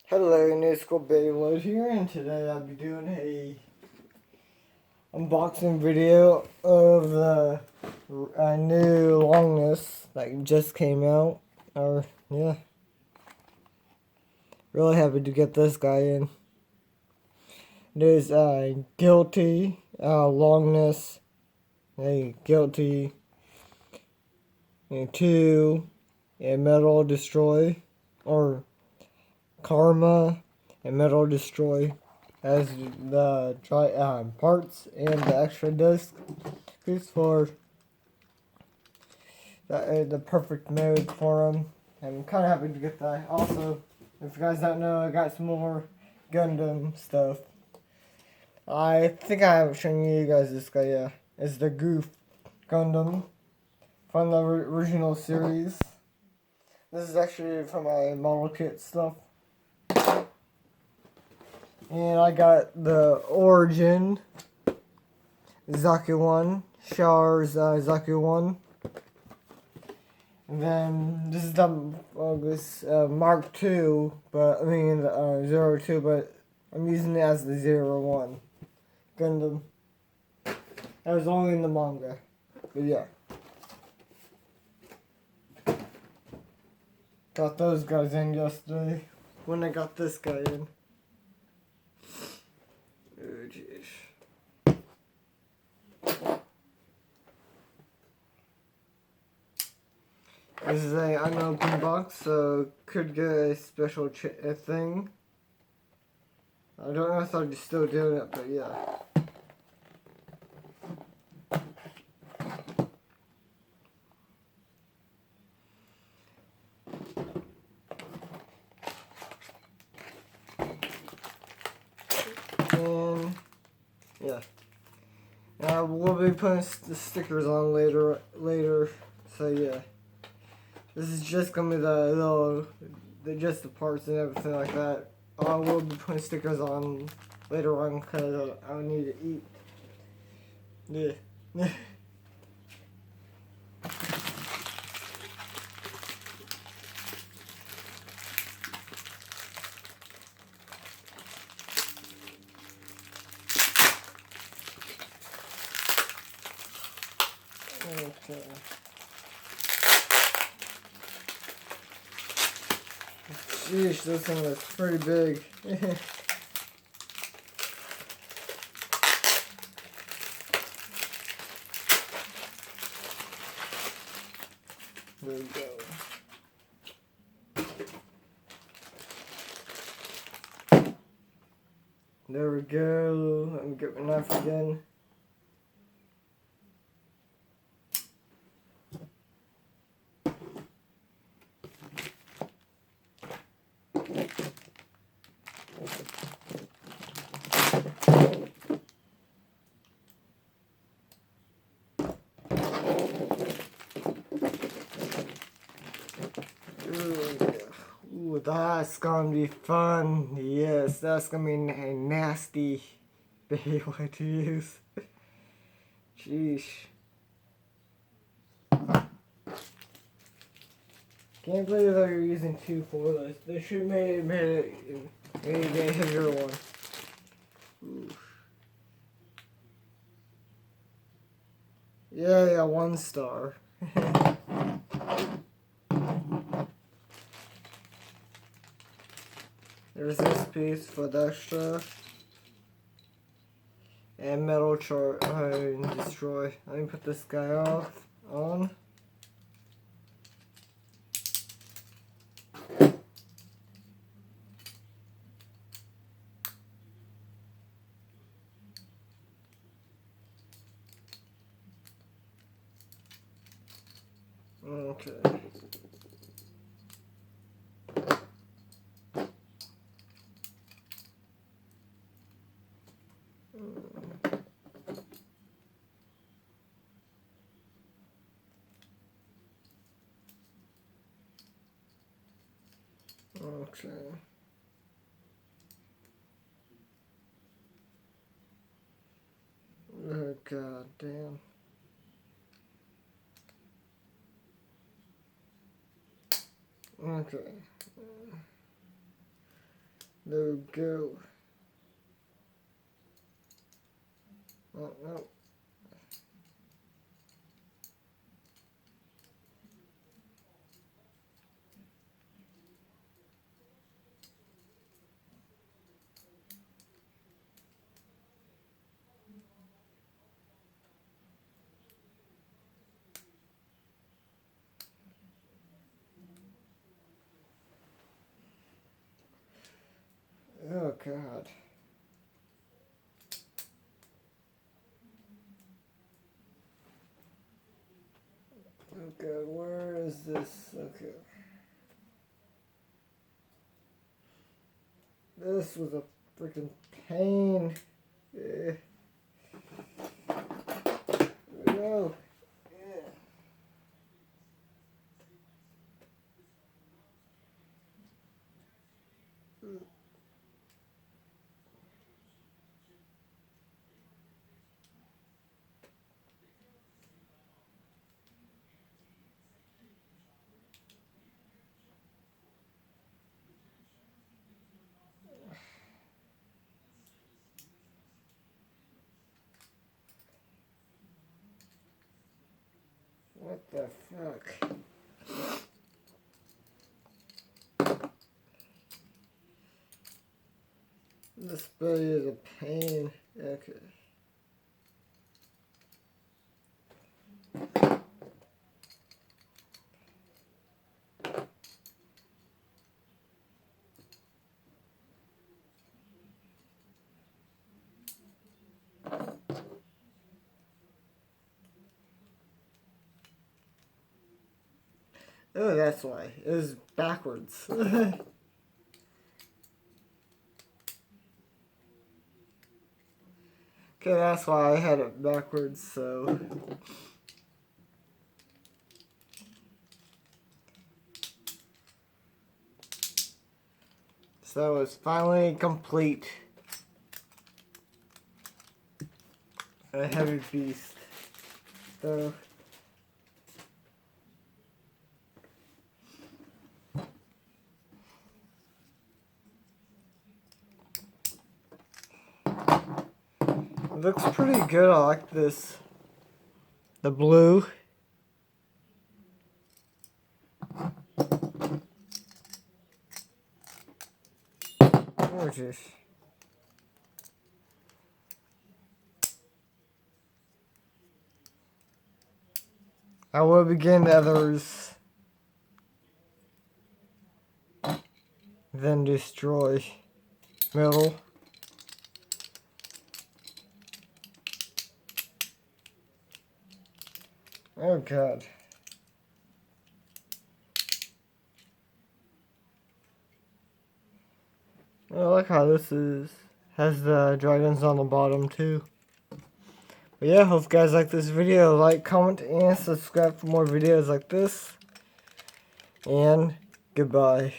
Hello, New School Beyblade here, and today I'll be doing a unboxing video of the new Longinus that just came out. Yeah, really happy to get this guy in. It is Guilty, Longinus, Guilty, and 2, and Metal Destroy, or Karma and Metal Destroy as the parts and the extra disc is for the perfect mode for them. I'm kind of happy to get that. Also, if you guys don't know, I got some more Gundam stuff. I think I haven't shown you guys this guy yet. It's the Goof Gundam from the original series. This is actually from my model kit stuff. And I got the Origin Zaku 1, Shower's Zaku 1. And then this is the Mark 2, but I mean 02, but I'm using it as the 01 Gundam. That was only in the manga, but yeah. Got those guys in yesterday when I got this guy in. Oh, jeez. This is a unopened box, so could get a special thing. I don't know if I'm still doing it, but yeah. And yeah. We'll be putting the stickers on later. So yeah. This is just gonna be just the parts and everything like that. I will be putting stickers on later on because I need to eat. Yeah. Okay. Sheesh, this thing looks pretty big. There we go. There we go. Let me get my knife again. Ooh, that's gonna be fun. Yes, that's gonna be a nasty Beyblade to use. Sheesh. Can't believe they're using 2 for this. They should have made a heavier one. Ooh. Yeah, 1 star. There's this piece for the extra. And Metal Destroy. Let me put this guy on. Okay. Okay. Oh, god damn. Okay. There we go. Oh, no. Oh, God. Oh, God, where is this? Okay. This was a freaking pain. No. What the fuck? This really is a pain. Okay. Oh, that's why. It was backwards. Okay, that's why I had it backwards, so... So it's finally complete. A heavy beast. So... It looks pretty good. I like this. The blue. Gorgeous. I will begin the others. Then destroy. Middle. Oh, God. I like how this has the dragons on the bottom too. But yeah, hope you guys like this video. Like, comment, and subscribe for more videos like this. And goodbye.